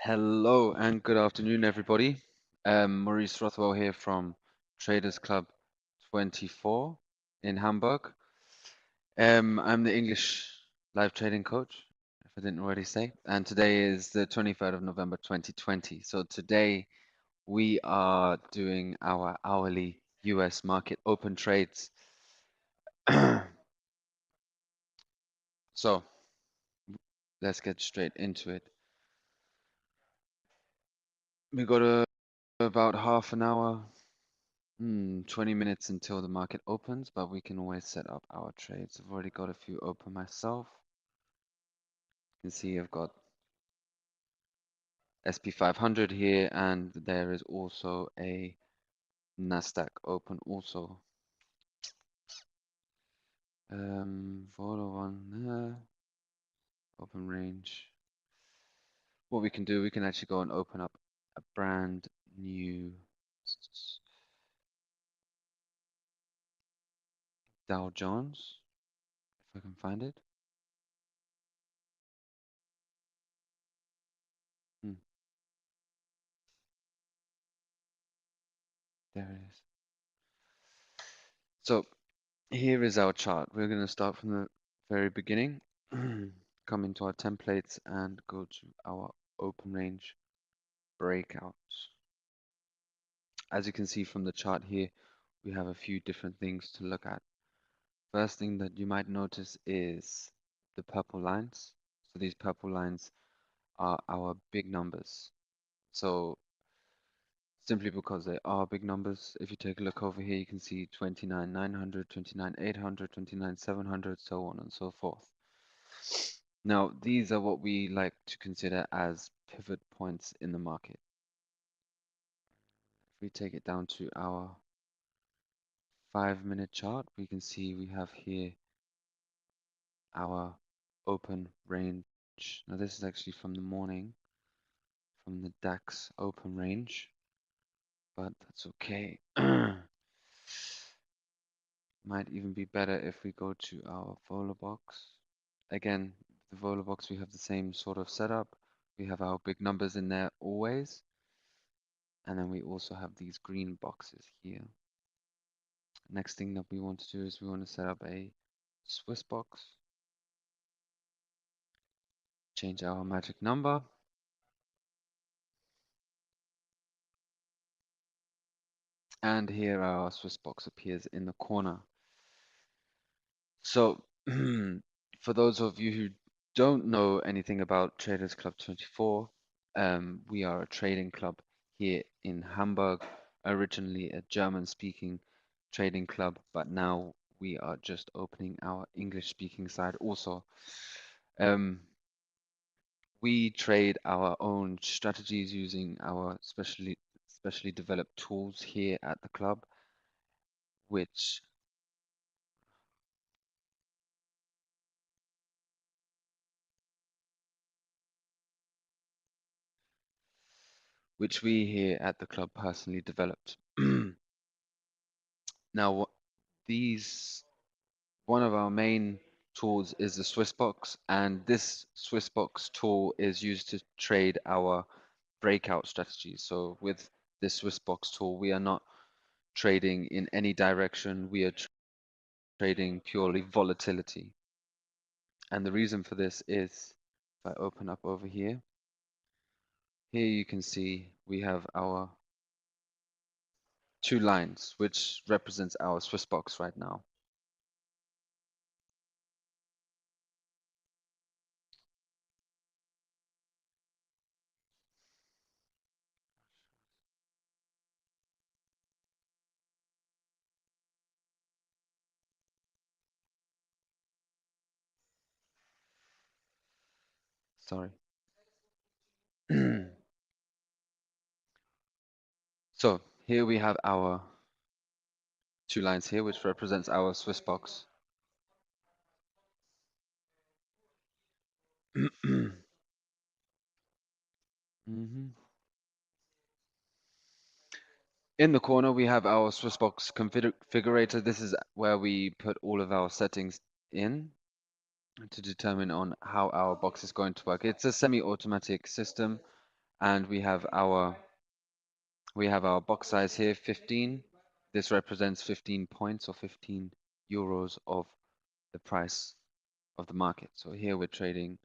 Hello and good afternoon, everybody. Maurice Rothwell here from Traders Club 24 in Hamburg. I'm the English live trading coach, if I didn't already say. And today is the 23rd of November 2020. So today we are doing our hourly US market open trades. So let's get straight into it. We got about half an hour. 20 minutes until the market opens, but we can always set up our trades. I've already got a few open myself. You can see I've got SP 500 here, and there is also a NASDAQ open also. Follow one there, open range. What we can do, we can actually go and open up a brand new Dow Jones, if I can find it. There it is. So here is our chart. We're going to start from the very beginning, come into our templates and go to our open range breakouts. As you can see from the chart here, we have a few different things to look at. First thing that you might notice is the purple lines. So these purple lines are our big numbers. So simply because they are big numbers, if you take a look over here, you can see 29,900, 29,800, 29,700, so on and so forth. Now, these are what we like to consider as pivot points in the market. If we take it down to our 5-minute chart, we can see we have here our open range. Now, this is actually from the morning, from the DAX open range, but that's okay. Might even be better if we go to our Volabox. Again, the Volabox, we have the same sort of setup. We have our big numbers in there always. And then we also have these green boxes here. Next thing that we want to do is we want to set up a SwissBox. Change our magic number. And here our SwissBox appears in the corner. So for those of you who don't know anything about Traders Club 24, we are a trading club here in Hamburg, originally a German-speaking trading club, but now we are just opening our English-speaking side also. We trade our own strategies using our specially developed tools here at the club, which we here at the club personally developed. Now, one of our main tools is the SwissBox, and this SwissBox tool is used to trade our breakout strategies. So with this SwissBox tool, we are not trading in any direction. We are trading purely volatility. And the reason for this is, if I open up over here, you can see we have our 2 lines, which represents our SwissBox right now. Sorry. So here we have our 2 lines here, which represents our SwissBox. In the corner, we have our SwissBox configurator. This is where we put all of our settings in to determine on how our box is going to work. It's a semi-automatic system. and we have our box size here, 15. This represents 15 points or 15 euros of the price of the market. So here we're trading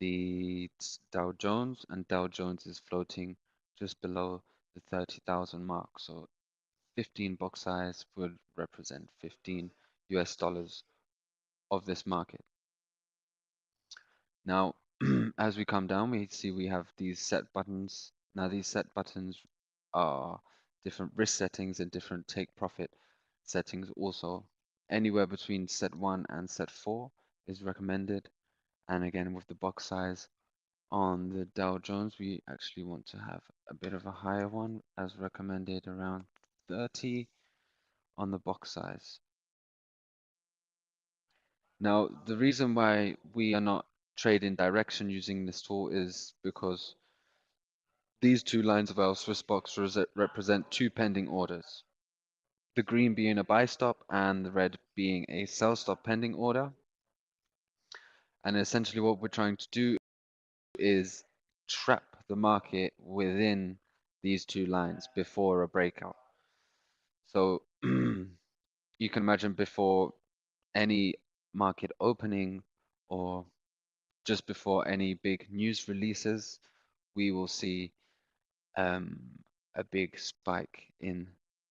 the Dow Jones, and Dow Jones is floating just below the 30,000 mark. So 15 box size would represent 15 US dollars of this market. Now, as we come down, we see we have these set buttons. Now, these set buttons are different risk settings and different take profit settings also. Anywhere between set 1 and set 4 is recommended. And again, with the box size on the Dow Jones, we actually want to have a bit of a higher one, as recommended around 30 on the box size. Now, the reason why we are not trading direction using this tool is because these two lines of our SwissBox represent two pending orders. The green being a buy stop and the red being a sell stop pending order. And essentially what we're trying to do is trap the market within these two lines before a breakout. So you can imagine before any market opening or just before any big news releases, we will see a big spike in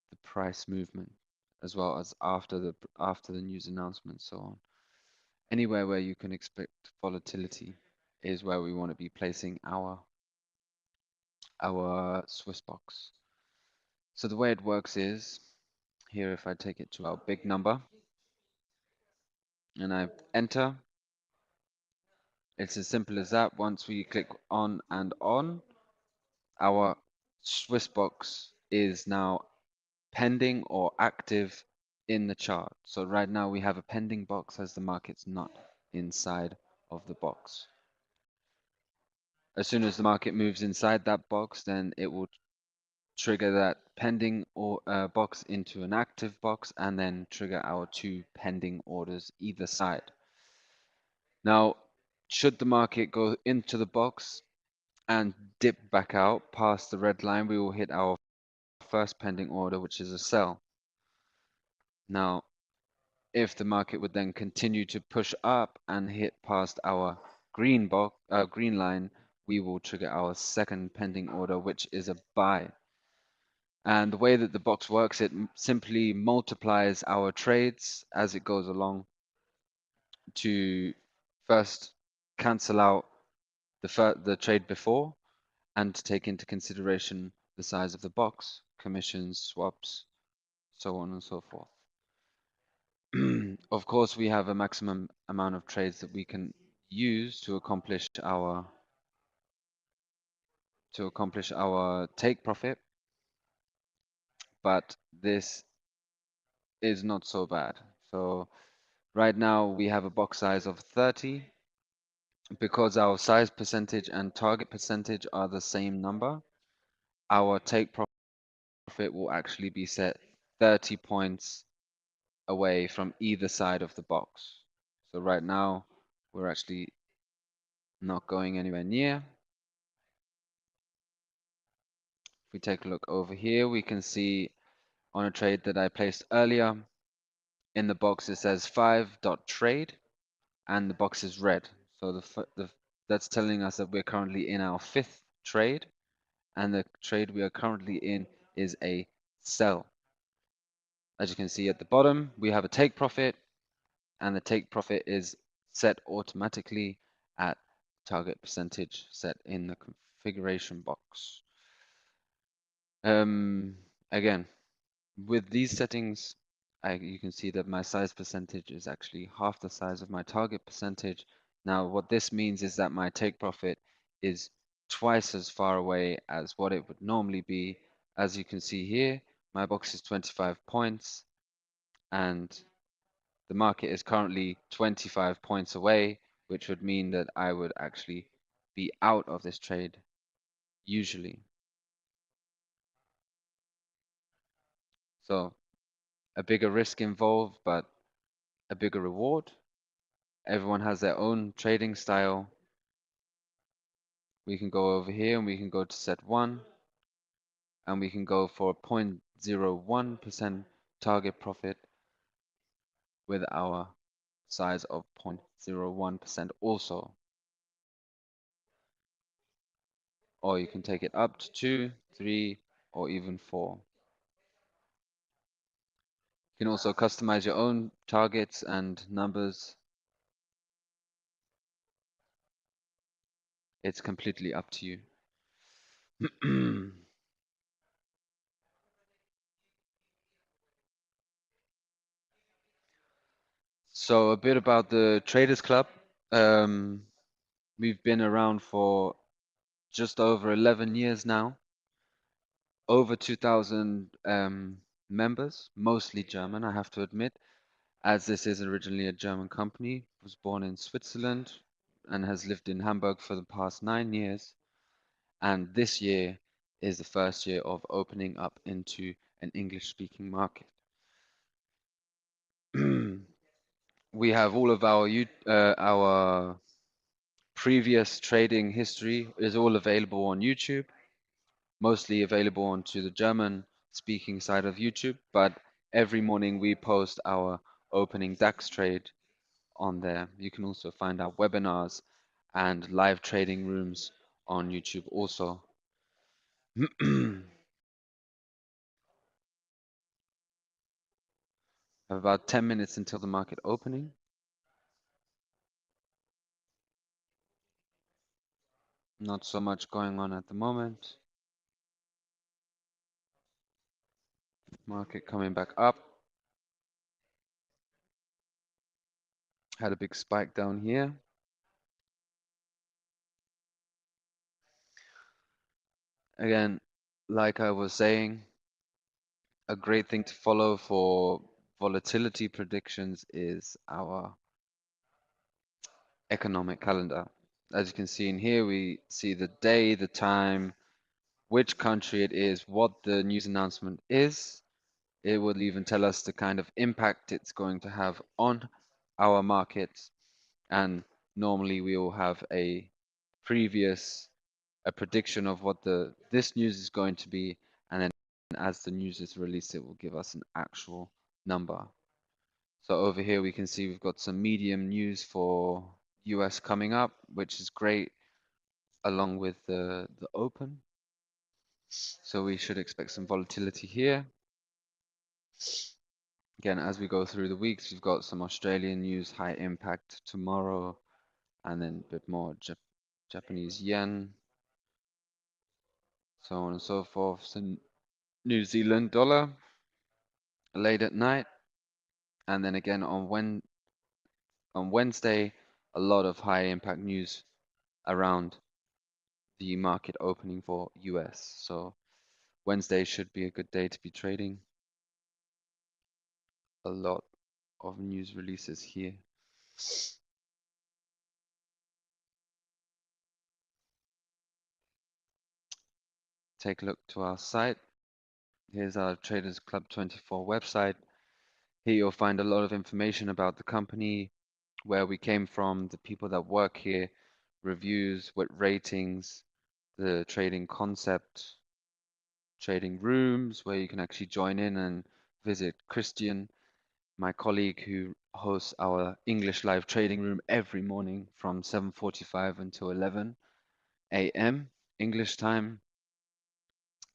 the price movement, as well as after the news announcement, so on. Anywhere where you can expect volatility is where we want to be placing our SwissBox. So the way it works is here. If I take it to our big number and I enter, it's as simple as that. Once we click on and on, our SwissBox is now pending or active in the chart. So right now we have a pending box as the market's not inside of the box. As soon as the market moves inside that box, then it will trigger that pending or box into an active box and then trigger our two pending orders either side. Now, should the market go into the box and dip back out past the red line, we will hit our first pending order, which is a sell. Now, if the market would then continue to push up and hit past our green line, we will trigger our second pending order, which is a buy. And the way that the box works, it simply multiplies our trades as it goes along to first cancel out the trade before and to take into consideration the size of the box, commissions, swaps, so on and so forth. Of course, we have a maximum amount of trades that we can use to accomplish our take profit, but this is not so bad. So right now we have a box size of 30. Because our size percentage and target percentage are the same number, our take profit will actually be set 30 points away from either side of the box. So right now we're actually not going anywhere near. If we take a look over here, we can see on a trade that I placed earlier, in the box it says 5.trade and the box is red. So that's telling us that we're currently in our 5th trade, and the trade we are currently in is a sell. As you can see at the bottom, we have a take profit, and the take profit is set automatically at target percentage set in the configuration box. Again, with these settings, you can see that my size percentage is actually half the size of my target percentage. Now, what this means is that my take profit is twice as far away as what it would normally be. As you can see here, my box is 25 points and the market is currently 25 points away, which would mean that I would actually be out of this trade usually. So a bigger risk involved, but a bigger reward. Everyone has their own trading style. we can go over here and we can go to set 1 and we can go for a 0.01% target profit with our size of 0.01% also. Or you can take it up to 2, 3, or even 4. You can also customize your own targets and numbers. It's completely up to you. So a bit about the Traders Club. We've been around for just over 11 years now. Over 2,000 members, mostly German, I have to admit, as this is originally a German company, was born in Switzerland and has lived in Hamburg for the past 9 years. And this year is the first year of opening up into an English-speaking market. We have all of our previous trading history is all available on YouTube, mostly available onto the German-speaking side of YouTube, but every morning we post our opening DAX trade on there. You can also find our webinars and live trading rooms on YouTube also. Have about 10 minutes until the market opening. Not so much going on at the moment. Market coming back up. Had a big spike down here. Again, like I was saying, a great thing to follow for volatility predictions is our economic calendar. As you can see in here, we see the day, the time, which country it is, what the news announcement is. It will even tell us the kind of impact it's going to have on our markets. And normally we will have a prediction of what this news is going to be, and then as the news is released, it will give us an actual number. So over here we can see we've got some medium news for US coming up, which is great, along with the open. So we should expect some volatility here. Again, as we go through the weeks, we've got some Australian news, high impact tomorrow, and then a bit more Japanese yen, so on and so forth. So New Zealand dollar late at night, and then again on Wednesday, a lot of high impact news around the market opening for US. So Wednesday should be a good day to be trading. A lot of news releases here. Take a look to our site. Here's our TradersClub24 website. Here you'll find a lot of information about the company, where we came from, the people that work here, reviews, what ratings, the trading concept, trading rooms where you can actually join in and visit Christian, my colleague who hosts our English live trading room every morning from 7:45 until 11 a.m. English time.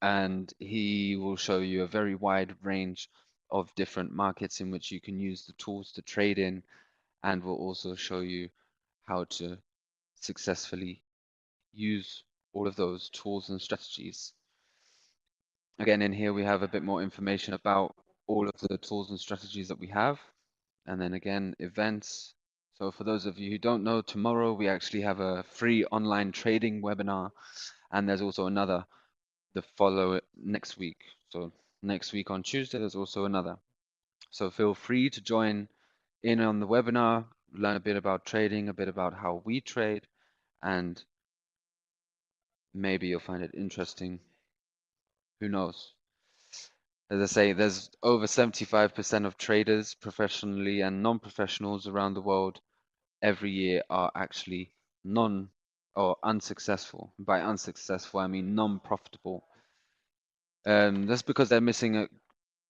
And he will show you a very wide range of different markets in which you can use the tools to trade in, and will also show you how to successfully use all of those tools and strategies. Again, in here we have a bit more information about all of the tools and strategies that we have. And then again, events. So for those of you who don't know, tomorrow we actually have a free online trading webinar, and there's also another next week. So next week on Tuesday, there's also another. So feel free to join in on the webinar, learn a bit about trading, a bit about how we trade, and maybe you'll find it interesting. Who knows? As I say, there's over 75% of traders, professionally and non-professionals around the world, every year are actually non or unsuccessful. By unsuccessful, I mean non-profitable. That's because they're missing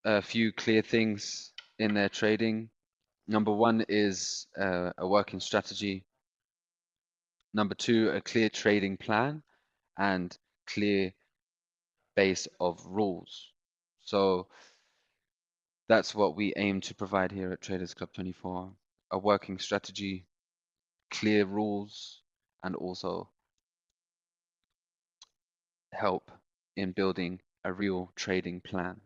a few clear things in their trading. Number one is a working strategy. Number two, a clear trading plan and clear base of rules. So that's what we aim to provide here at Traders Club 24, a working strategy, clear rules, and also help in building a real trading plan.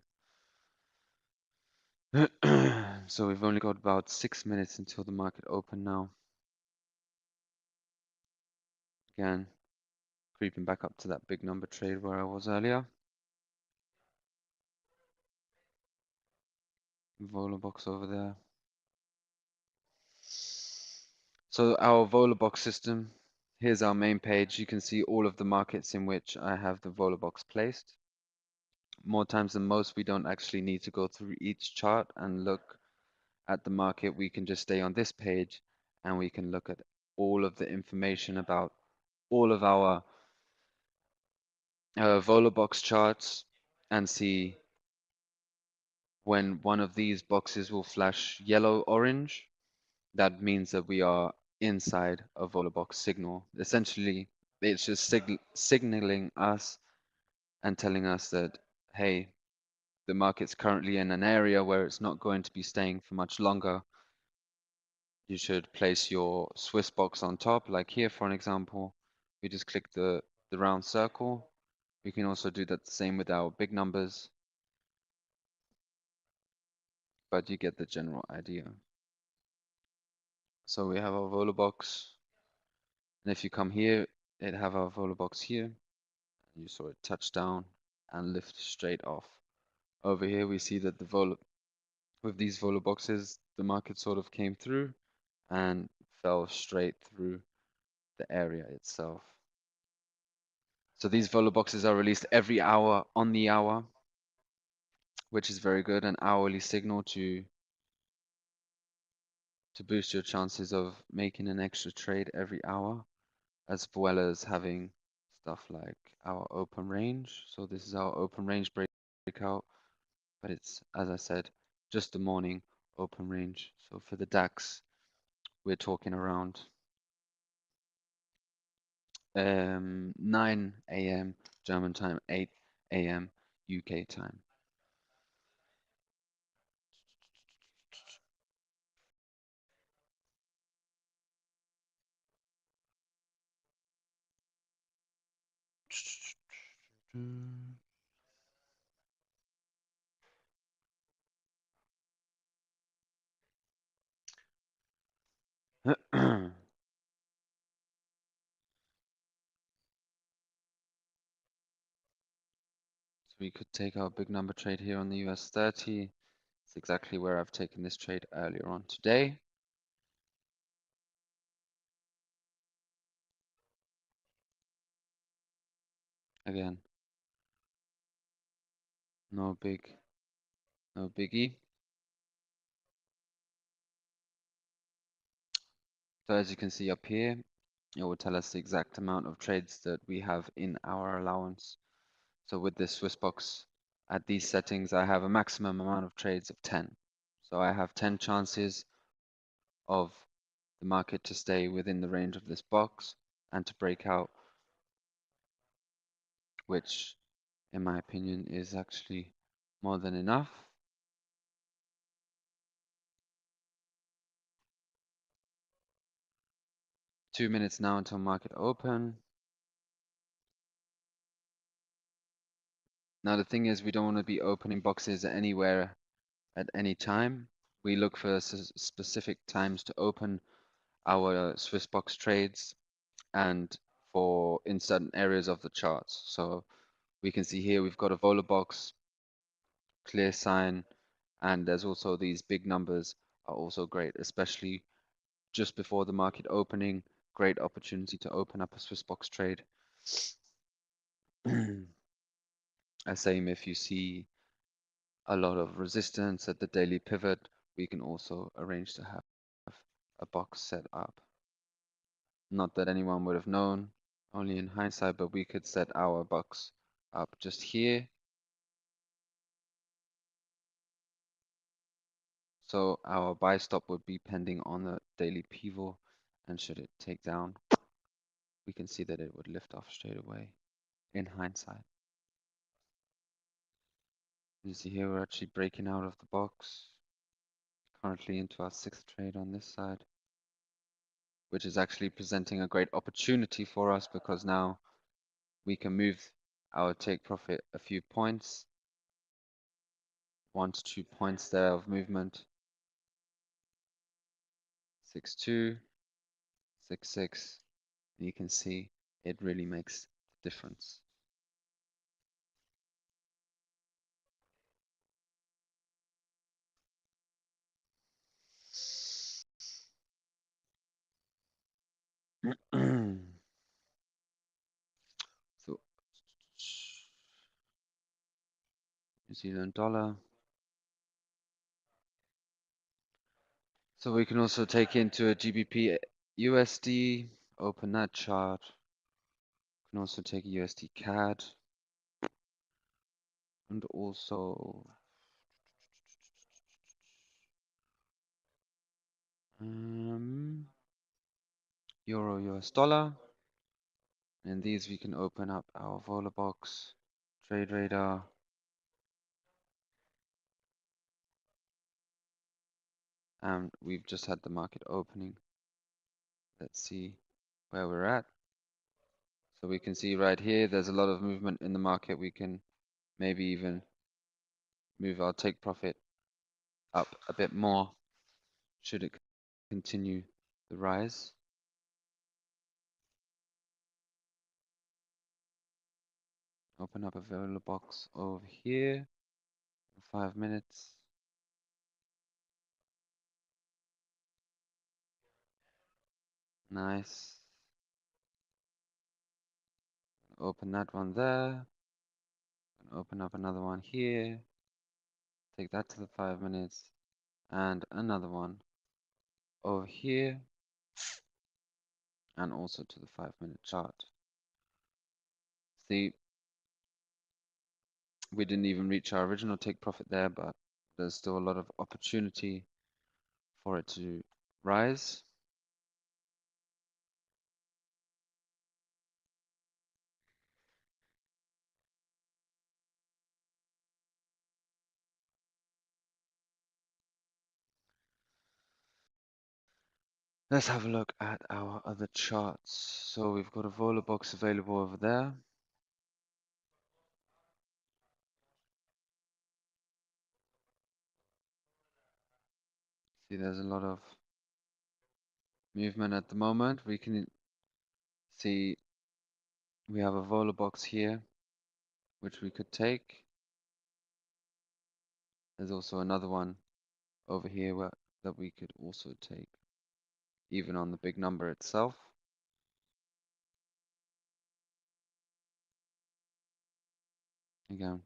So we've only got about 6 minutes until the market open now. Again, creeping back up to that big number trade where I was earlier. Volabox over there. So our Volabox system, here's our main page. You can see all of the markets in which I have the Volabox placed. More times than most, we don't actually need to go through each chart and look at the market. We can just stay on this page and we can look at all of the information about all of our Volabox charts and see when one of these boxes will flash yellow orange. That means that we are inside a Volabox signal. Essentially, it's just signaling us and telling us that, hey, the market's currently in an area where it's not going to be staying for much longer. You should place your SwissBox on top, like here, for an example. We just click the round circle. We can also do that the same with our big numbers, but you get the general idea. So we have our Volabox, and if you come here, it have our Volabox here. You saw it touch down and lift straight off. Over here, we see that with these Volaboxes, the market sort of came through and fell straight through the area itself. So these Volaboxes are released every hour on the hour, which is very good, an hourly signal to boost your chances of making an extra trade every hour, as well as having stuff like our open range. So this is our open range breakout, but it's, as I said, just the morning open range. So for the DAX, we're talking around 9 a.m. German time, 8 a.m. UK time. So we could take our big number trade here on the US 30. It's exactly where I've taken this trade earlier on today. Again, no biggie. So as you can see up here, it will tell us the exact amount of trades that we have in our allowance. So with this SwissBox, at these settings, I have a maximum amount of trades of 10. So I have 10 chances of the market to stay within the range of this box and to break out, which in my opinion is actually more than enough. Two minutes now until market open. Now the thing is, we don't want to be opening boxes anywhere at any time. We look for specific times to open our SwissBox trades and for in certain areas of the charts. So we can see here we've got a Volabox, clear sign, and there's also these big numbers are also great, especially just before the market opening. Great opportunity to open up a SwissBox trade. Same if you see a lot of resistance at the daily pivot, we can also arrange to have a box set up. Not that anyone would have known, only in hindsight, but we could set our box up just here. So our buy stop would be pending on the daily pivot, and should it take down, we can see that it would lift off straight away in hindsight. You see here we're actually breaking out of the box, currently into our 6th trade on this side, which is actually presenting a great opportunity for us because now we can move our take profit a few points, 1 to 2 points there of movement. 6.2, 6.6. You can see it really makes the difference. So New Zealand dollar. So we can also take into a GBP USD, open that chart. We can also take a USD CAD and also Euro US dollar. And these we can open up our VolaBox, Trade Radar. And we've just had the market opening. Let's see where we're at. So we can see right here, there's a lot of movement in the market. We can maybe even move our take profit up a bit more should it continue the rise. Open up a VolaBox over here for 5 minutes. Nice. Open that one there. Open up another one here. Take that to the 5 minutes. And another one over here. And also to the 5-minute chart. See, we didn't even reach our original take profit there, but there's still a lot of opportunity for it to rise. Let's have a look at our other charts. So we've got a VolaBox available over there. See, there's a lot of movement at the moment. We can see we have a VolaBox here, which we could take. There's also another one over here that we could also take, even on the big number itself. Again,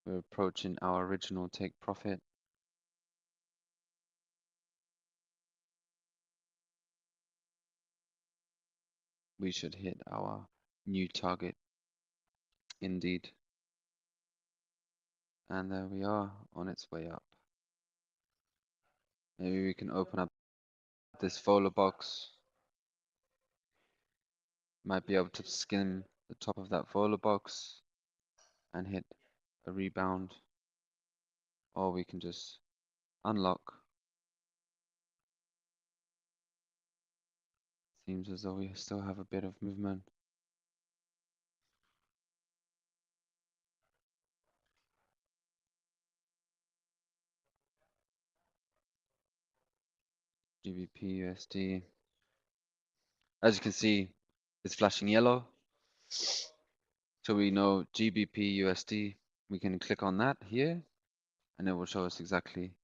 we're approaching our original take profit. We should hit our new target indeed. And there we are, on its way up. Maybe we can open up this VolaBox. Might be able to skim the top of that VolaBox and hit a rebound. Or we can just unlock. Seems as though we still have a bit of movement. GBP USD. As you can see, it's flashing yellow. So we know GBP USD. We can click on that here, and it will show us exactly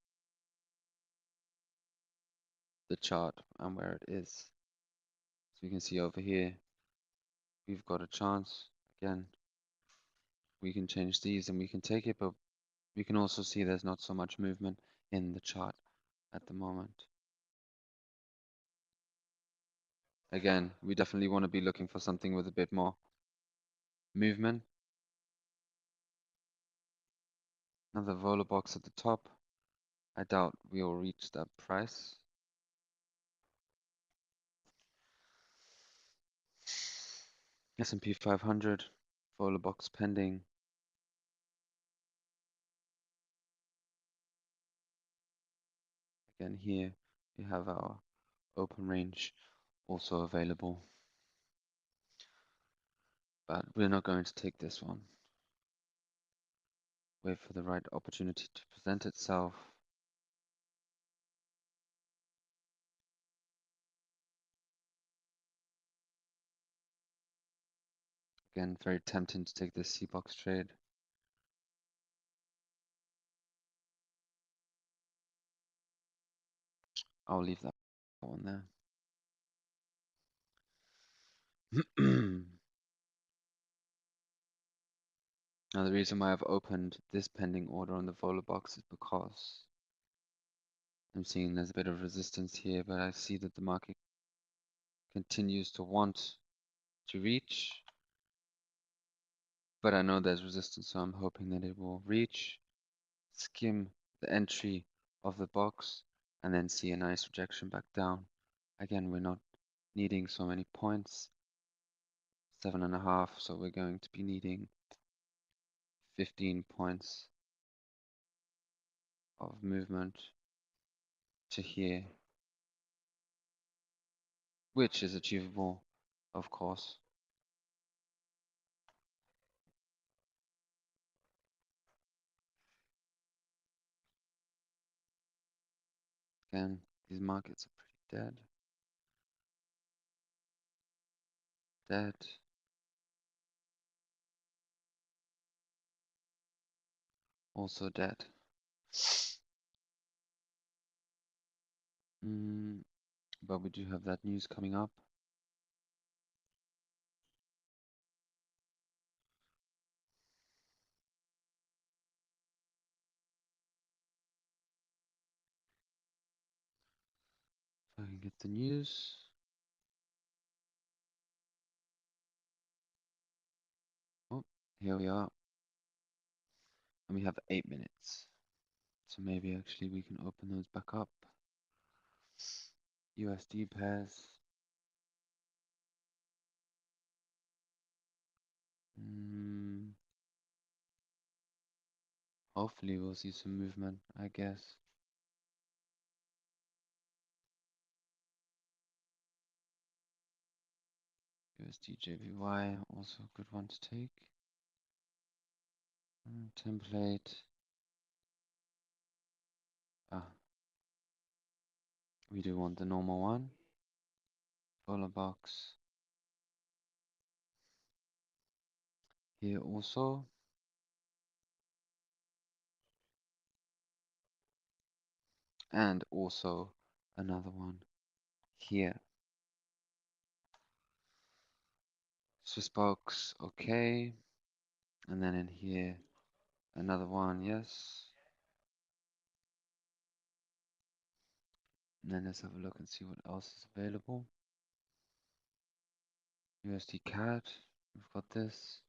the chart and where it is. So you can see over here, we've got a chance. Again, we can change these and we can take it, but we can also see there's not so much movement in the chart at the moment. Again, we definitely want to be looking for something with a bit more movement. Another vola box at the top. I doubt we'll reach that price. S&P 500, vola box pending. Again, here we have our open range also available. But we're not going to take this one. Wait for the right opportunity to present itself. Again, very tempting to take this SwissBox trade. I'll leave that one there. Now the reason why I've opened this pending order on the vola box is because I'm seeing there's a bit of resistance here, but I see that the market continues to want to reach. But I know there's resistance, so I'm hoping that it will reach, skim the entry of the box, and then see a nice rejection back down. Again, we're not needing so many points, 7.5, so we're going to be needing 15 points of movement to here, which is achievable, of course. Again, these markets are pretty dead, also dead. But we do have that news coming up. If I can get the news. Oh, here we are. And we have 8 minutes. So maybe actually we can open those back up. USD pairs. Hopefully we'll see some movement, I guess. USD JPY, also a good one to take. Template. We do want the normal one. Vola box. Here also. And also another one here. SwissBox, okay. And then in here, another one, yes. And then let's have a look and see what else is available. USD CAD, we've got this.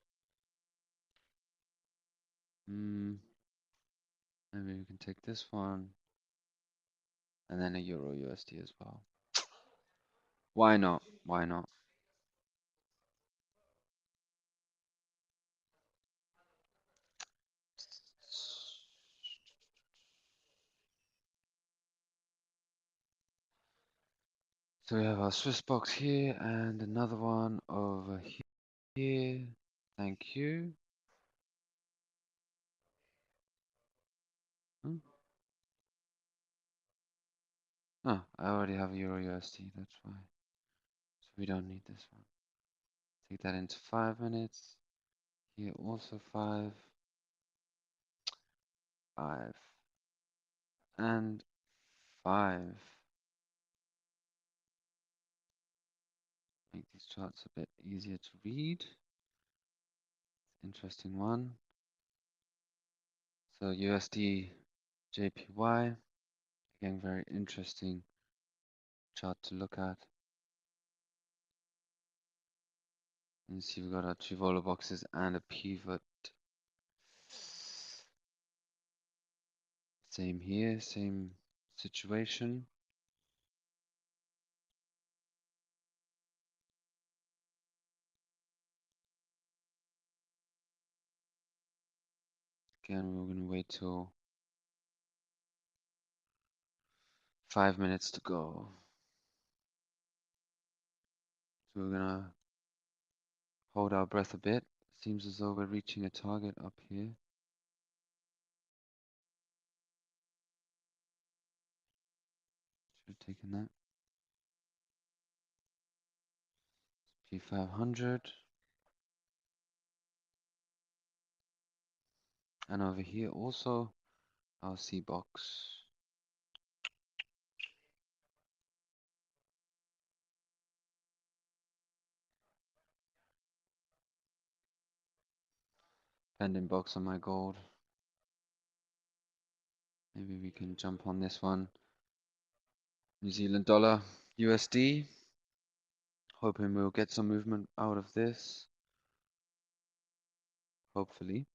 Maybe we can take this one. And then a Euro USD as well. Why not? Why not? So we have our SwissBox here and another one over here. Thank you. Oh, I already have a Euro USD, that's why. So we don't need this one. Take that into 5 minutes. Here also 5. 5. And 5. Make these charts a bit easier to read. Interesting one. So USD JPY. Again, very interesting chart to look at. You see we've got our two vola boxes and a pivot. Same here, same situation. Again, we're going to wait till 5 minutes to go. So we're going to hold our breath a bit. Seems as though we're reaching a target up here. Should have taken that. P500. And over here also our SwissBox. Pending box on my gold. Maybe we can jump on this one. New Zealand dollar, USD. Hoping we'll get some movement out of this. Hopefully.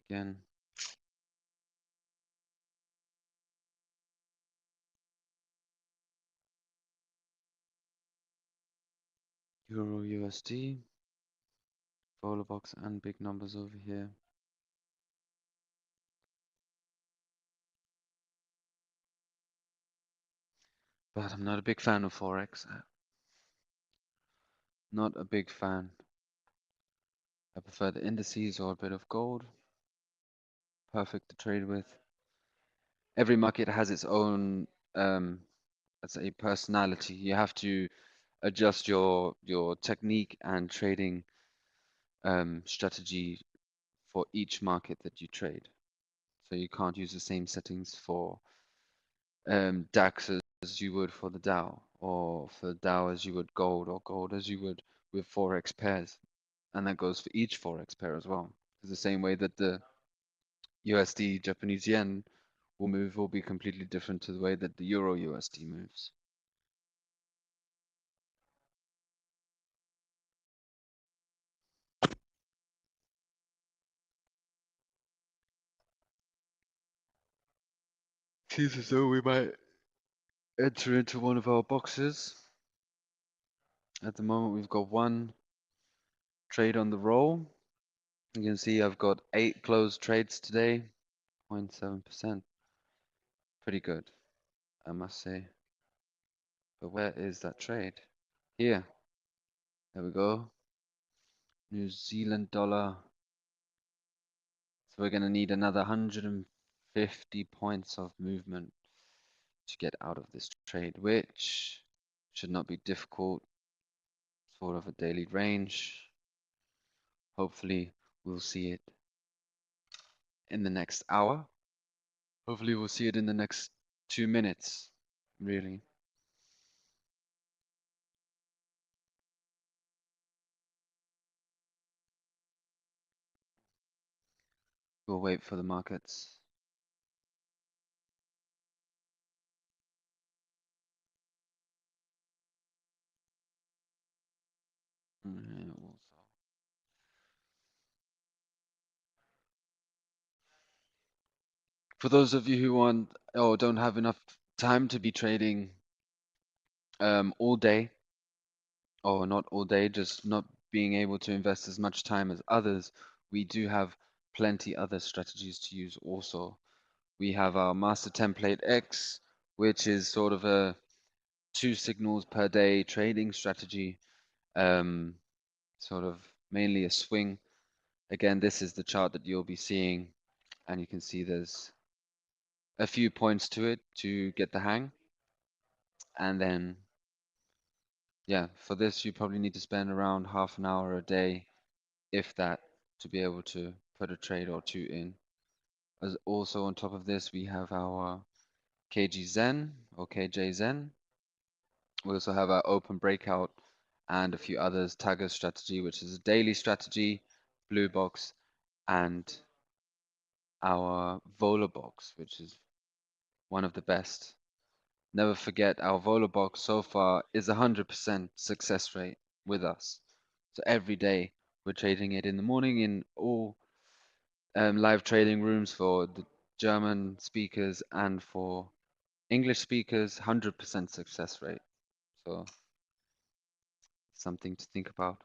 Again. Euro USD. Vola box and big numbers over here. But I'm not a big fan of Forex. Not a big fan. I prefer the indices or a bit of gold. Perfect to trade with. Every market has its own, let's say, personality. You have to adjust your technique and trading strategy for each market that you trade. So you can't use the same settings for DAX as you would for the Dow, or for the Dow as you would gold, or gold as you would with Forex pairs. And that goes for each Forex pair as well. It's the same way that the USD Japanese yen will be completely different to the way that the Euro USD moves. Seems as though we might enter into one of our boxes. At the moment, we've got one trade on the roll. You can see I've got 8 closed trades today, 0.7%. Pretty good, I must say. But where is that trade? Here. There we go. New Zealand dollar. So we're going to need another 150 points of movement to get out of this trade, which should not be difficult. Sort of a daily range. Hopefully we'll see it in the next hour. Hopefully we'll see it in the next 2 minutes, really. We'll wait for the markets. For those of you who want or don't have enough time to be trading all day, or not all day, just not being able to invest as much time as others, we do have plenty other strategies to use also. We have our MasterTemplate X, which is sort of a 2 signals per day trading strategy, sort of mainly a swing. Again, this is the chart that you'll be seeing, and you can see there's a few points to it to get the hang. And then, yeah, for this, you probably need to spend around half an hour a day, if that, to be able to put a trade or two in. As also on top of this, we have our Kijun-Sen or KJ-Zen. We also have our open breakout and a few others, Tagger strategy, which is a daily strategy, blue box, and our Vola box, which is one of the best Never forget our Volabox so far is 100% success rate with us. So every day we're trading it in the morning in all live trading rooms for the German speakers and for English speakers, 100% success rate. So something to think about.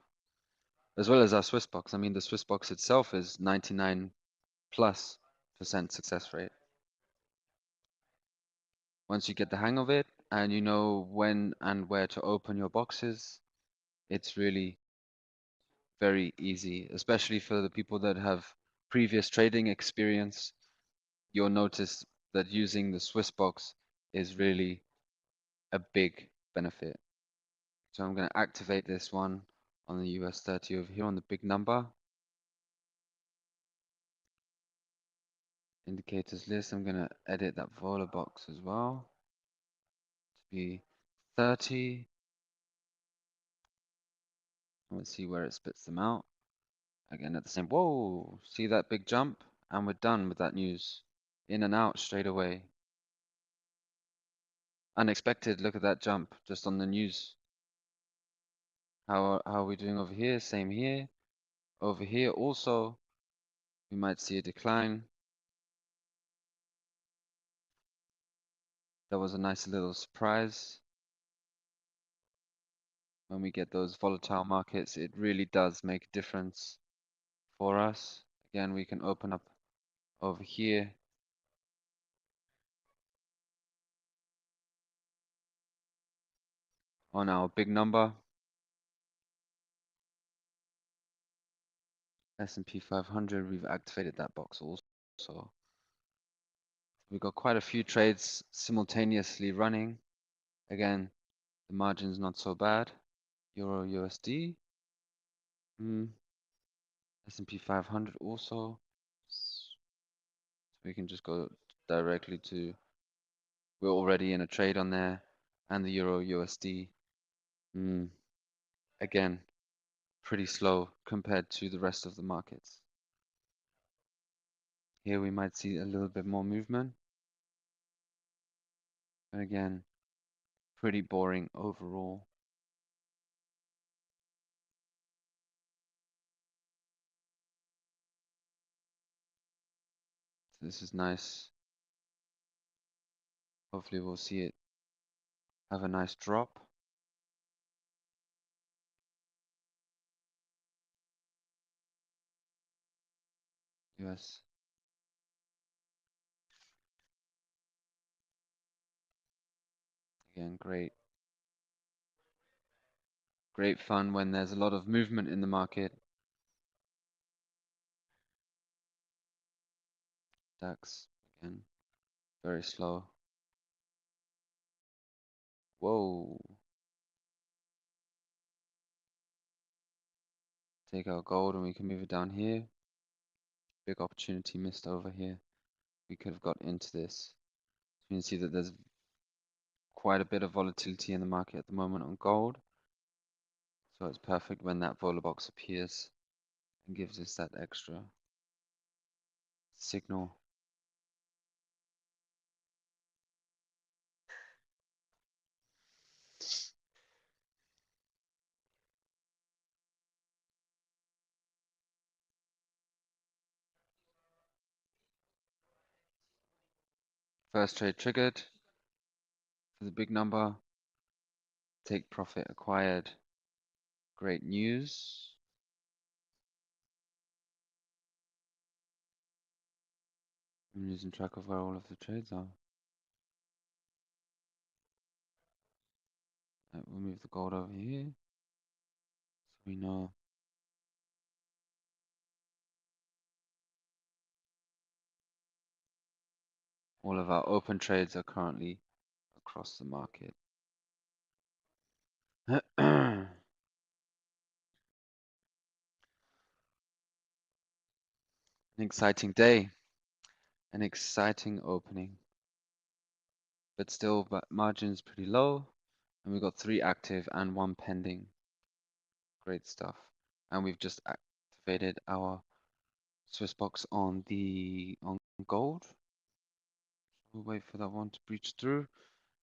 As well as our SwissBox. I mean, the SwissBox itself is 99+% success rate. Once you get the hang of it and you know when and where to open your boxes, it's really very easy, especially for the people that have previous trading experience. You'll notice that using the SwissBox is really a big benefit. So I'm going to activate this one on the US 30 over here on the big number. Indicators list. I'm going to edit that vola box as well to be 30. Let's see where it spits them out. Again at the same. Whoa! See that big jump? And we're done with that news. In and out straight away. Unexpected. Look at that jump just on the news. How are we doing over here? Same here. Over here also, we might see a decline. That was a nice little surprise. When we get those volatile markets, it really does make a difference for us. Again, we can open up over here. On our big number. S&P 500, we've activated that box also. We've got quite a few trades simultaneously running. Again, the margin's not so bad. Euro USD. S&P 500 also. So we can just go directly to, we're already in a trade on there. And the Euro USD. Again, pretty slow compared to the rest of the markets. Here we might see a little bit more movement. But again, pretty boring overall. So this is nice. Hopefully we'll see it have a nice drop. US. Again, great fun when there's a lot of movement in the market. DAX, again, very slow. Whoa. Take our gold and we can move it down here. Big opportunity missed over here. We could have got into this. You can see that there's quite a bit of volatility in the market at the moment on gold. So it's perfect when that vola box appears and gives us that extra signal. First trade triggered for the big number. Take profit acquired. Great news. I'm losing track of where all of the trades are. We'll move the gold over here so we know all of our open trades are currently across the market. An exciting day, an exciting opening, but still margins pretty low, and we've got 3 active and 1 pending. Great stuff. And we've just activated our SwissBox on gold. We'll wait for that one to breach through.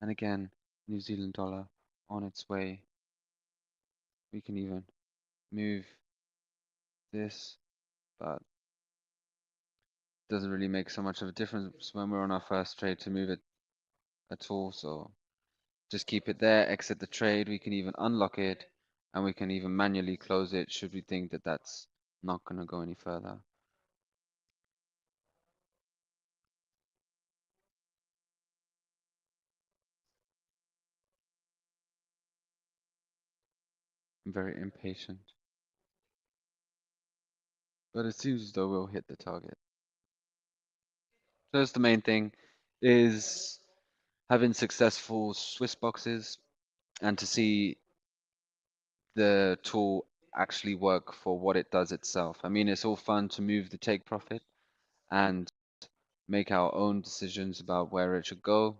And again, New Zealand dollar on its way. We can even move this, but doesn't really make so much of a difference when we're on our first trade to move it at all. So just keep it there, exit the trade. We can even unlock it, and we can even manually close it should we think that that's not going to go any further. I'm very impatient, but it seems as though we'll hit the target. So that's the main thing, is having successful SwissBoxes and to see the tool actually work for what it does itself. I mean, it's all fun to move the take profit and make our own decisions about where it should go,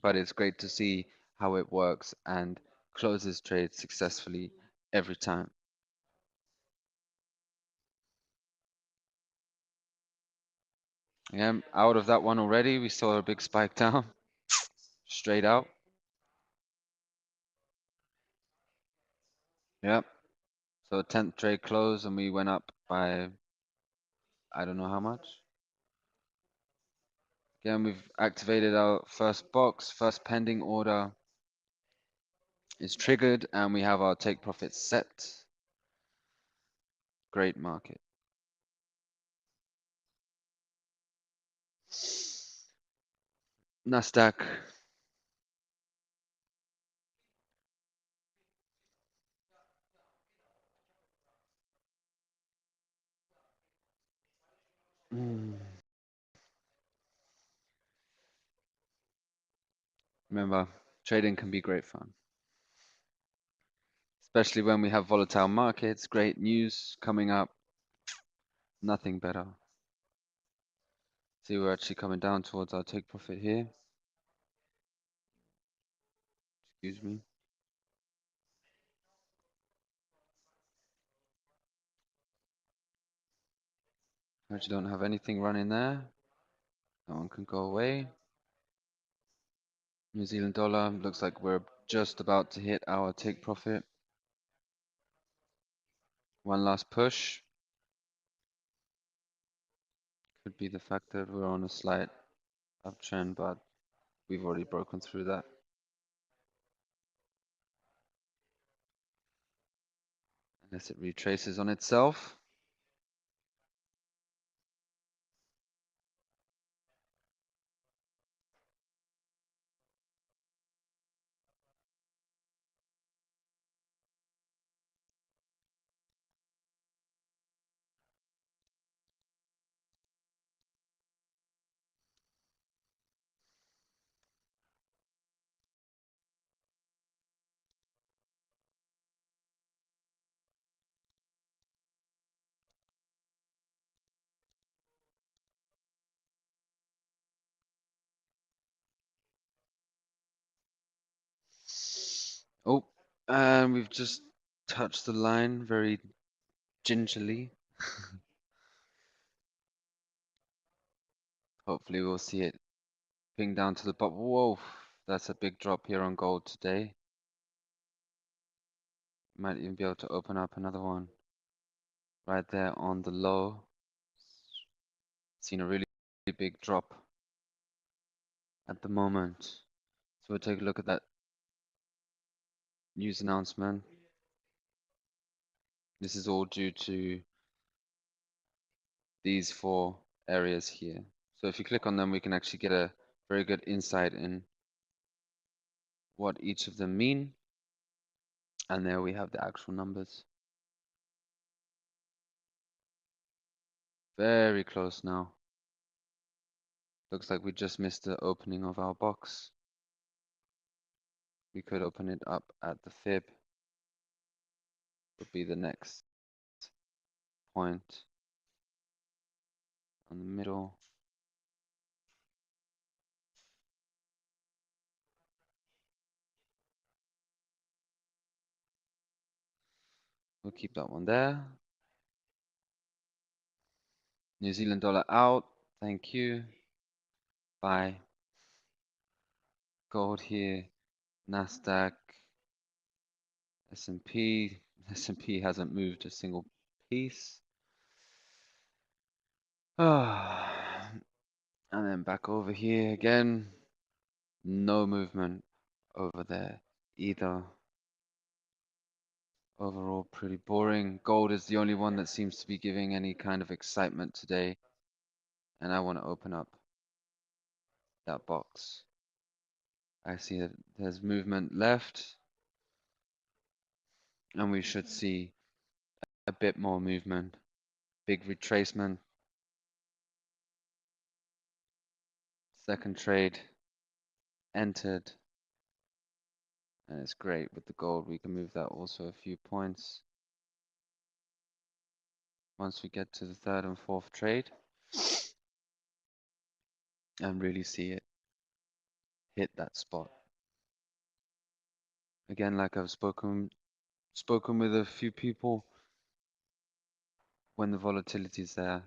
but it's great to see how it works and closes trades successfully every time. Yeah, out of that one already, we saw a big spike down, straight out. Yep. So 10th trade close and we went up by, I don't know how much. Again, we've activated our first box, first pending order is triggered, and we have our take profit set. Great market. Nasdaq. Remember, trading can be great fun, especially when we have volatile markets, great news coming up. Nothing better. See, we're actually coming down towards our take profit here. Excuse me. Actually don't have anything running there. That one can go away. New Zealand dollar, looks like we're just about to hit our take profit. One last push. Could be the fact that we're on a slight uptrend, but we've already broken through that. Unless it retraces on itself. Oh, and we've just touched the line very gingerly. Hopefully we'll see it ping down to the bottom. Whoa, that's a big drop here on gold today. Might even be able to open up another one right there on the low. Seen a really big drop at the moment. So we'll take a look at that news announcement. This is all due to these four areas here. So if you click on them, we can actually get a very good insight in what each of them mean. And there we have the actual numbers. Very close now. Looks like we just missed the opening of our box. We could open it up at the fib. Would be the next point on the middle. We'll keep that one there. New Zealand dollar out. Thank you. Bye. Gold here, Nasdaq, S&P. S&P hasn't moved a single piece. Ah, and then back over here again. No movement over there either. Overall, pretty boring. Gold is the only one that seems to be giving any kind of excitement today. And I want to open up that box. I see that there's movement left. And we should see a bit more movement. Big retracement. Second trade entered. And it's great with the gold. We can move that also a few points. Once we get to the third and fourth trade. And really see it hit that spot. Again, like I've spoken with a few people, when the volatility is there,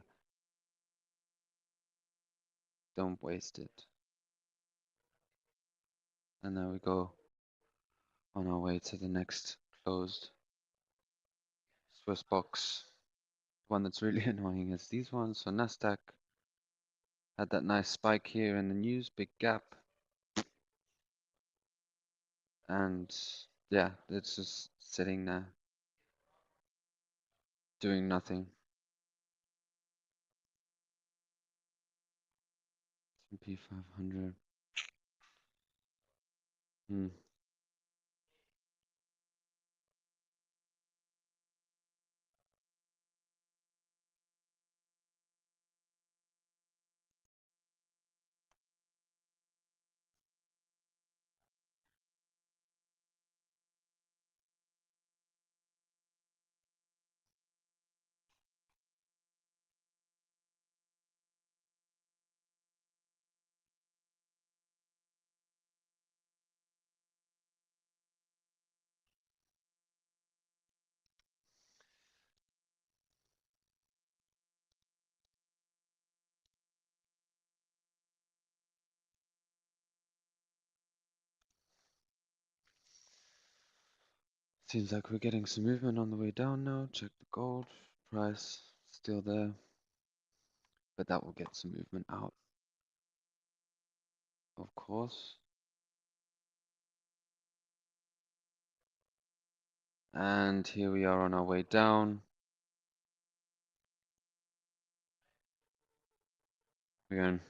don't waste it. And there we go, on our way to the next closed SwissBox. One that's really annoying is these ones. So Nasdaq had that nice spike here in the news, big gap. And yeah, it's just sitting there, doing nothing. S&P 500. Seems like we're getting some movement on the way down now. Check the gold price, still there. But that will get some movement out, of course. And here we are on our way down. Again,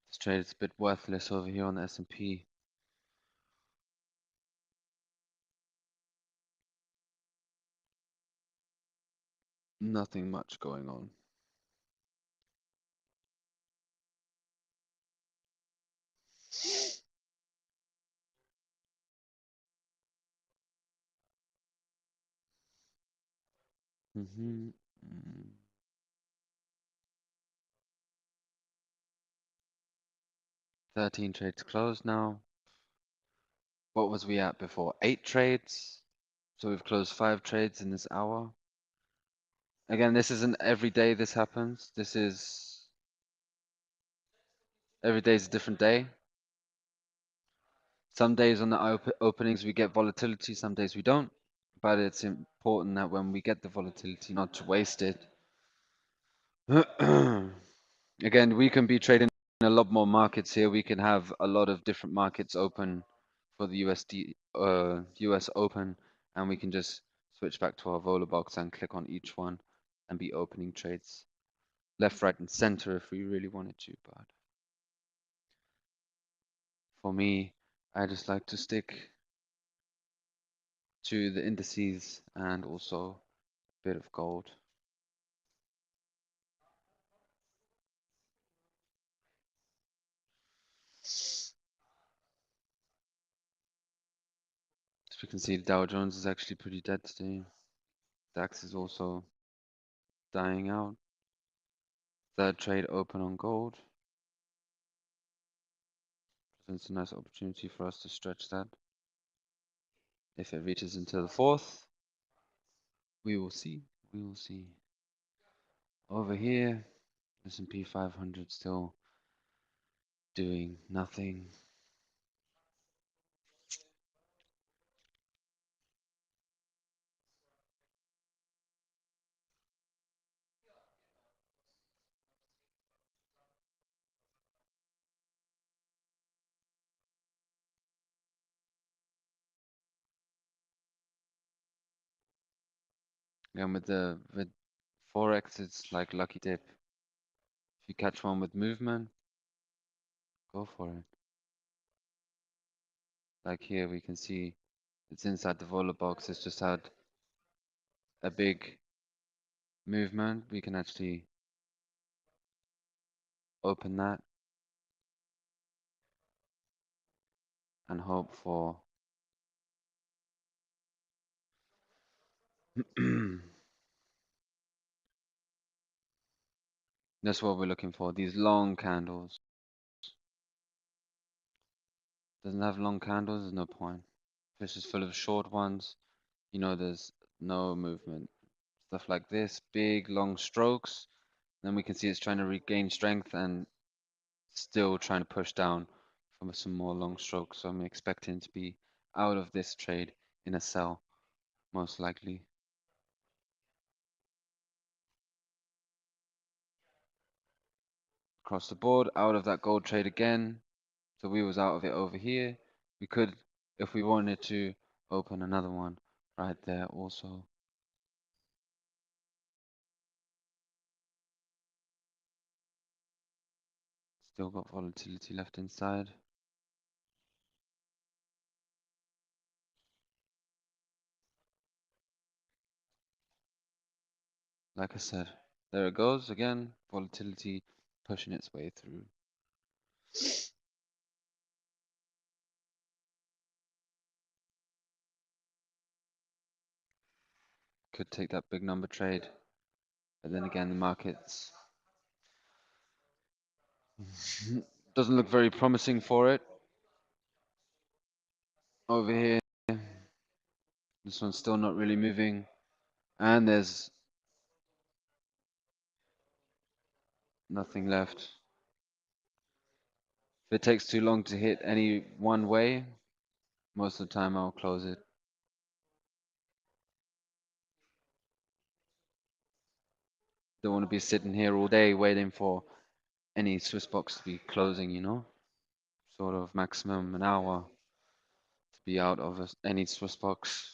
this trade is a bit worthless over here on the S&P. Nothing much going on. Mm-hmm. 13 trades closed now. What was we at before? 8 trades. So we've closed 5 trades in this hour. Again, this isn't every day this happens. This is every day is a different day. Some days on the openings we get volatility, some days we don't. But it's important that when we get the volatility, not to waste it. Again, we can be trading a lot more markets here. We can have a lot of different markets open for the US Open, and we can just switch back to our Vola box and click on each one and be opening trades left, right, and center if we really wanted to. But for me, I just like to stick to the indices and also a bit of gold. As we can see, the Dow Jones is actually pretty dead today. DAX is also dying out. Third trade open on gold. Presents a nice opportunity for us to stretch that. If it reaches into the fourth, we will see. We will see. Over here, S&P 500 still doing nothing. And with Forex, it's like lucky dip. If you catch one with movement, go for it. Like here, we can see it's inside the vola box. It's just had a big movement. We can actually open that and hope for that's what we're looking for. These long candles. Doesn't have long candles, there's no point. If it's just full of short ones, you know there's no movement. Stuff like this, big long strokes. Then we can see it's trying to regain strength and still trying to push down from some more long strokes. So I'm expecting to be out of this trade in a sell, most likely. Across the board, out of that gold trade again. So we was out of it over here. We could, if we wanted to, open another one right there also. Still got volatility left inside. Like I said, there it goes again, volatility pushing its way through. Could take that big number trade, but then again, the markets doesn't look very promising for it. Over here, this one's still not really moving, and there's nothing left. If it takes too long to hit any one way, most of the time I'll close it. Don't want to be sitting here all day waiting for any SwissBox to be closing, you know? Sort of maximum an hour to be out of any SwissBox.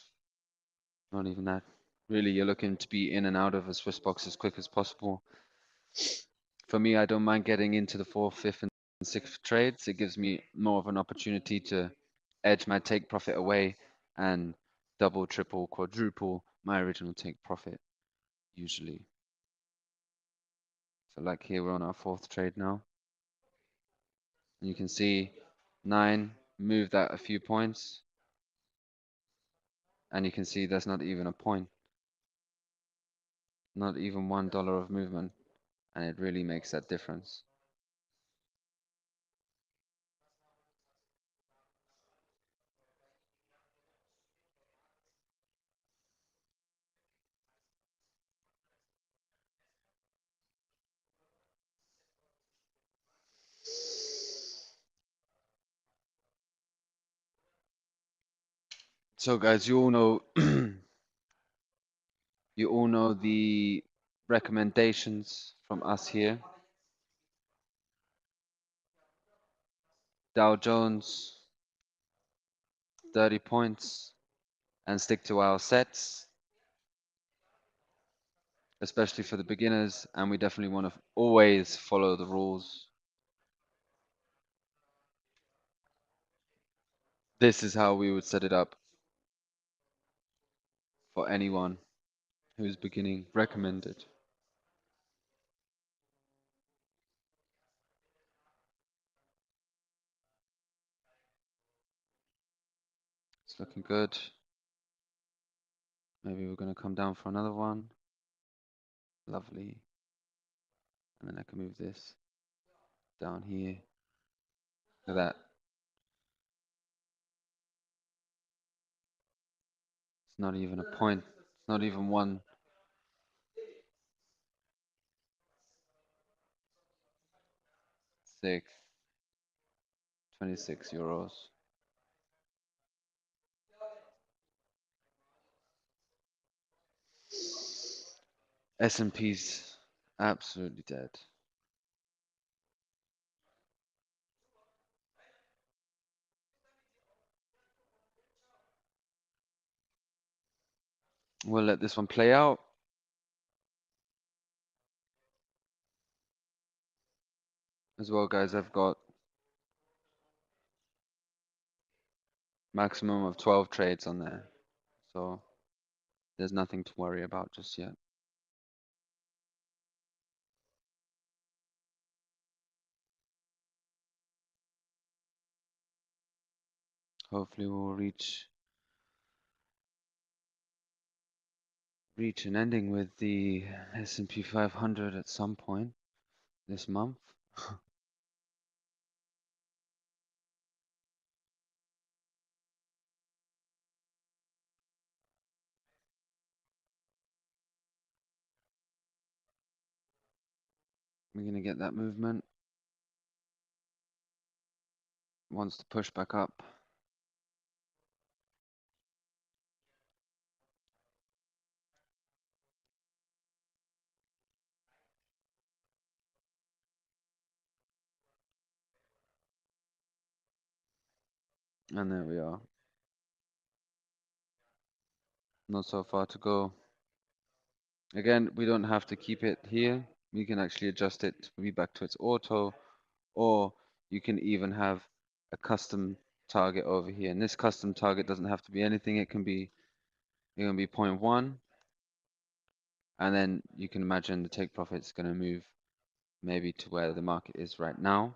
Not even that. Really, you're looking to be in and out of a SwissBox as quick as possible. For me, I don't mind getting into the 4th, 5th, and 6th trades. It gives me more of an opportunity to edge my take profit away and double, triple, quadruple my original take profit, usually. So like here, we're on our 4th trade now. And you can see 9, move that a few points. And you can see that's not even a point. Not even $1 of movement. And it really makes that difference. So guys, you all know you all know the recommendations from us here. Dow Jones 30 points and stick to our sets, especially for the beginners, and we definitely want to always follow the rules. This is how we would set it up for anyone who's beginning. Recommended. It's looking good. Maybe we're going to come down for another one. Lovely. And then I can move this down here. Look at that. It's not even a point. It's not even 1. 6. 26 euros. S&P's absolutely dead. We'll let this one play out. As well, guys, I've got maximum of 12 trades on there. So there's nothing to worry about just yet. Hopefully we'll reach an ending with the S&P 500 at some point this month. We're going to get that movement. Wants to push back up. And there we are. Not so far to go. Again, we don't have to keep it here. We can actually adjust it to be back to its auto, or you can even have a custom target over here. And this custom target doesn't have to be anything. It can be 0.1, and then you can imagine the take profit is going to move maybe to where the market is right now,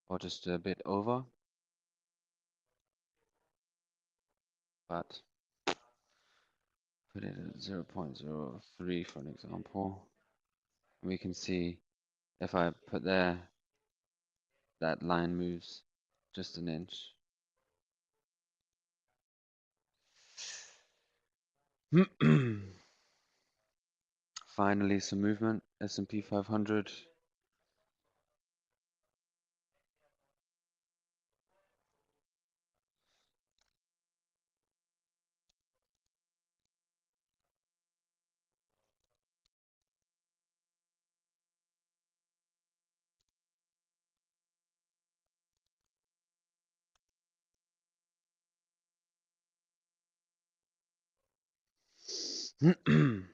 or just a bit over. But put it at 0.03 for an example. We can see if I put there, that line moves just an inch. Finally, some movement. S&P 500. And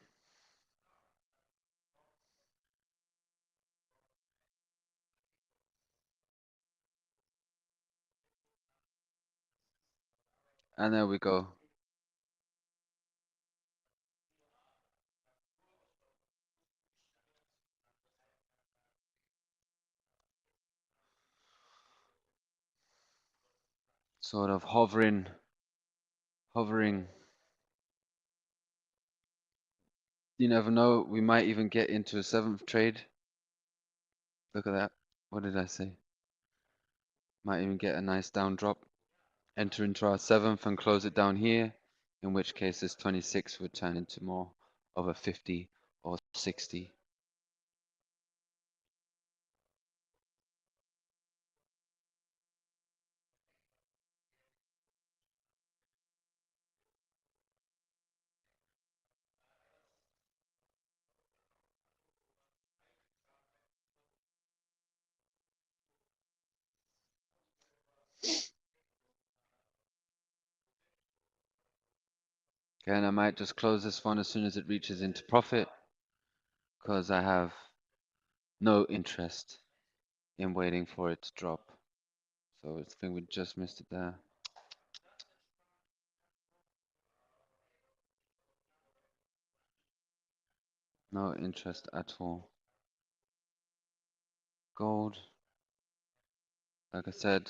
there we go. Sort of hovering. You never know. We might even get into a seventh trade. Look at that. What did I say? Might even get a nice down drop. Enter into our seventh and close it down here. In which case this 26 would turn into more of a 50 or 60. Okay, and I might just close this one as soon as it reaches into profit, because I have no interest in waiting for it to drop. So I think we just missed it there. No interest at all. Gold, like I said,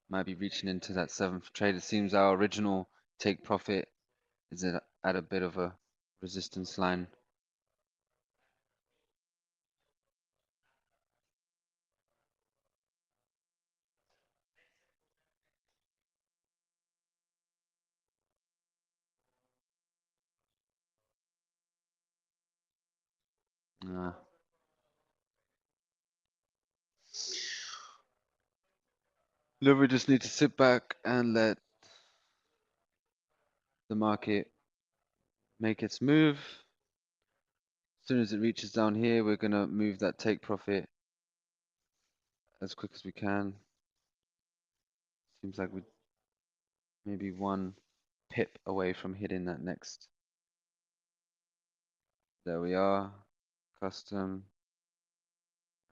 might be reaching into that seventh trade. It seems our original take profit is at a bit of a resistance line. Then we just need to sit back and let the market make its move. As soon as it reaches down here, we're going to move that take profit as quick as we can. Seems like we're maybe one pip away from hitting that next. There we are. Custom.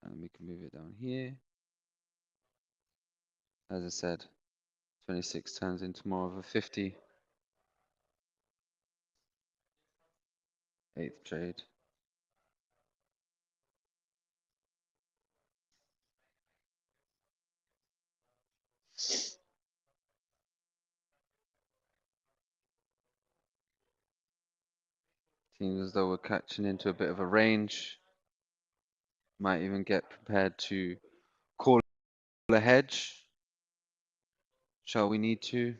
And we can move it down here. As I said, 26 turns into more of a 50. 8th trade. Seems as though we're catching into a bit of a range. Might even get prepared to call a hedge. Shall we need to?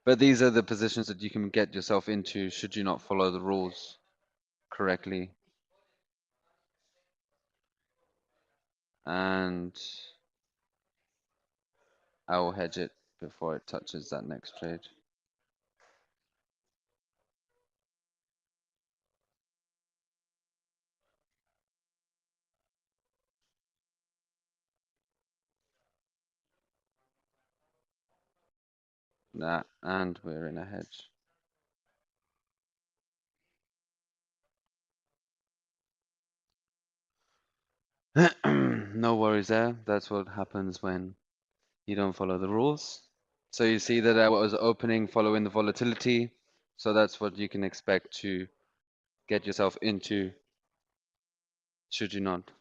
But these are the positions that you can get yourself into should you not follow the rules correctly. And I will hedge it before it touches that next trade. That, and we're in a hedge. No worries there. That's what happens when you don't follow the rules. So you see that I was opening following the volatility. So that's what you can expect to get yourself into should you not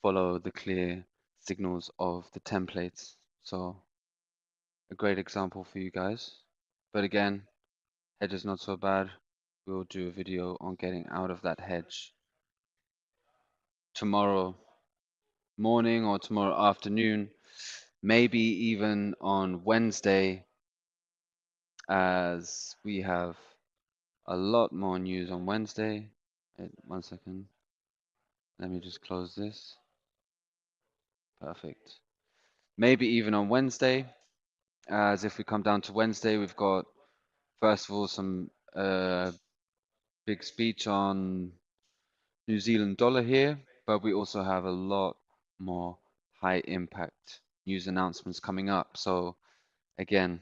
follow the clear signals of the templates. So a great example for you guys. But again, hedge is not so bad. We'll do a video on getting out of that hedge tomorrow morning or tomorrow afternoon, maybe even on Wednesday, as we have a lot more news on Wednesday. 1 second. Let me just close this. Perfect. Maybe even on Wednesday, as if we come down to Wednesday, we've got, first of all, some big speech on New Zealand dollar here, but we also have a lot more high impact news announcements coming up. So again,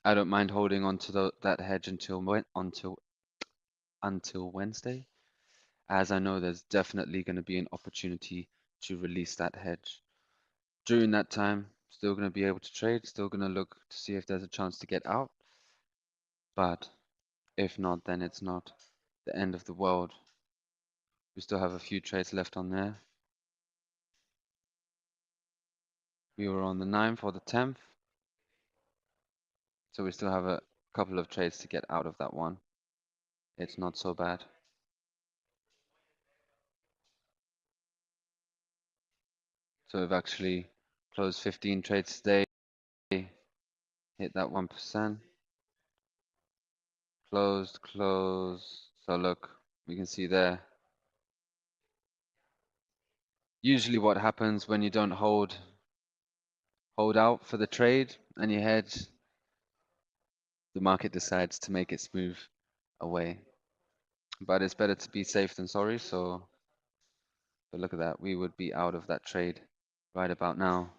I don't mind holding on to that hedge until Wednesday, as I know there's definitely going to be an opportunity to release that hedge. During that time, still going to be able to trade, still going to look to see if there's a chance to get out. But if not, then it's not the end of the world. We still have a few trades left on there. We were on the 9th or the 10th. So we still have a couple of trades to get out of that one. It's not so bad. So we've actually closed 15 trades today. Hit that 1%. Closed. So look, we can see there. Usually what happens when you don't hold out for the trade and you hedge, the market decides to make its move away. But it's better to be safe than sorry. So, but look at that. We would be out of that trade right about now.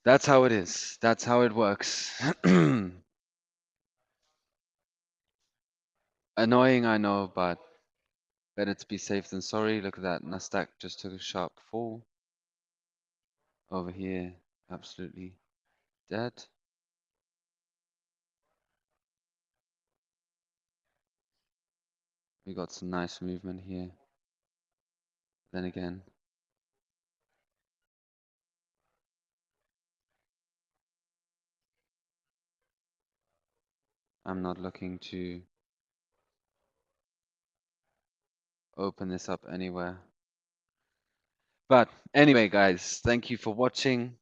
That's how it is. That's how it works. Annoying, I know, but better to be safe than sorry. Look at that. Nasdaq just took a sharp fall. Over here, absolutely dead. We got some nice movement here. Then again, I'm not looking to open this up anywhere. But anyway, guys, thank you for watching.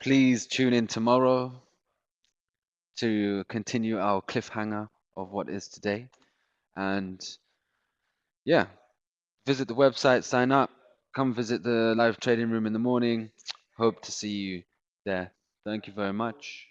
Please tune in tomorrow to continue our cliffhanger of what is today. And yeah, visit the website, sign up, come visit the live trading room in the morning. Hope to see you there. Thank you very much.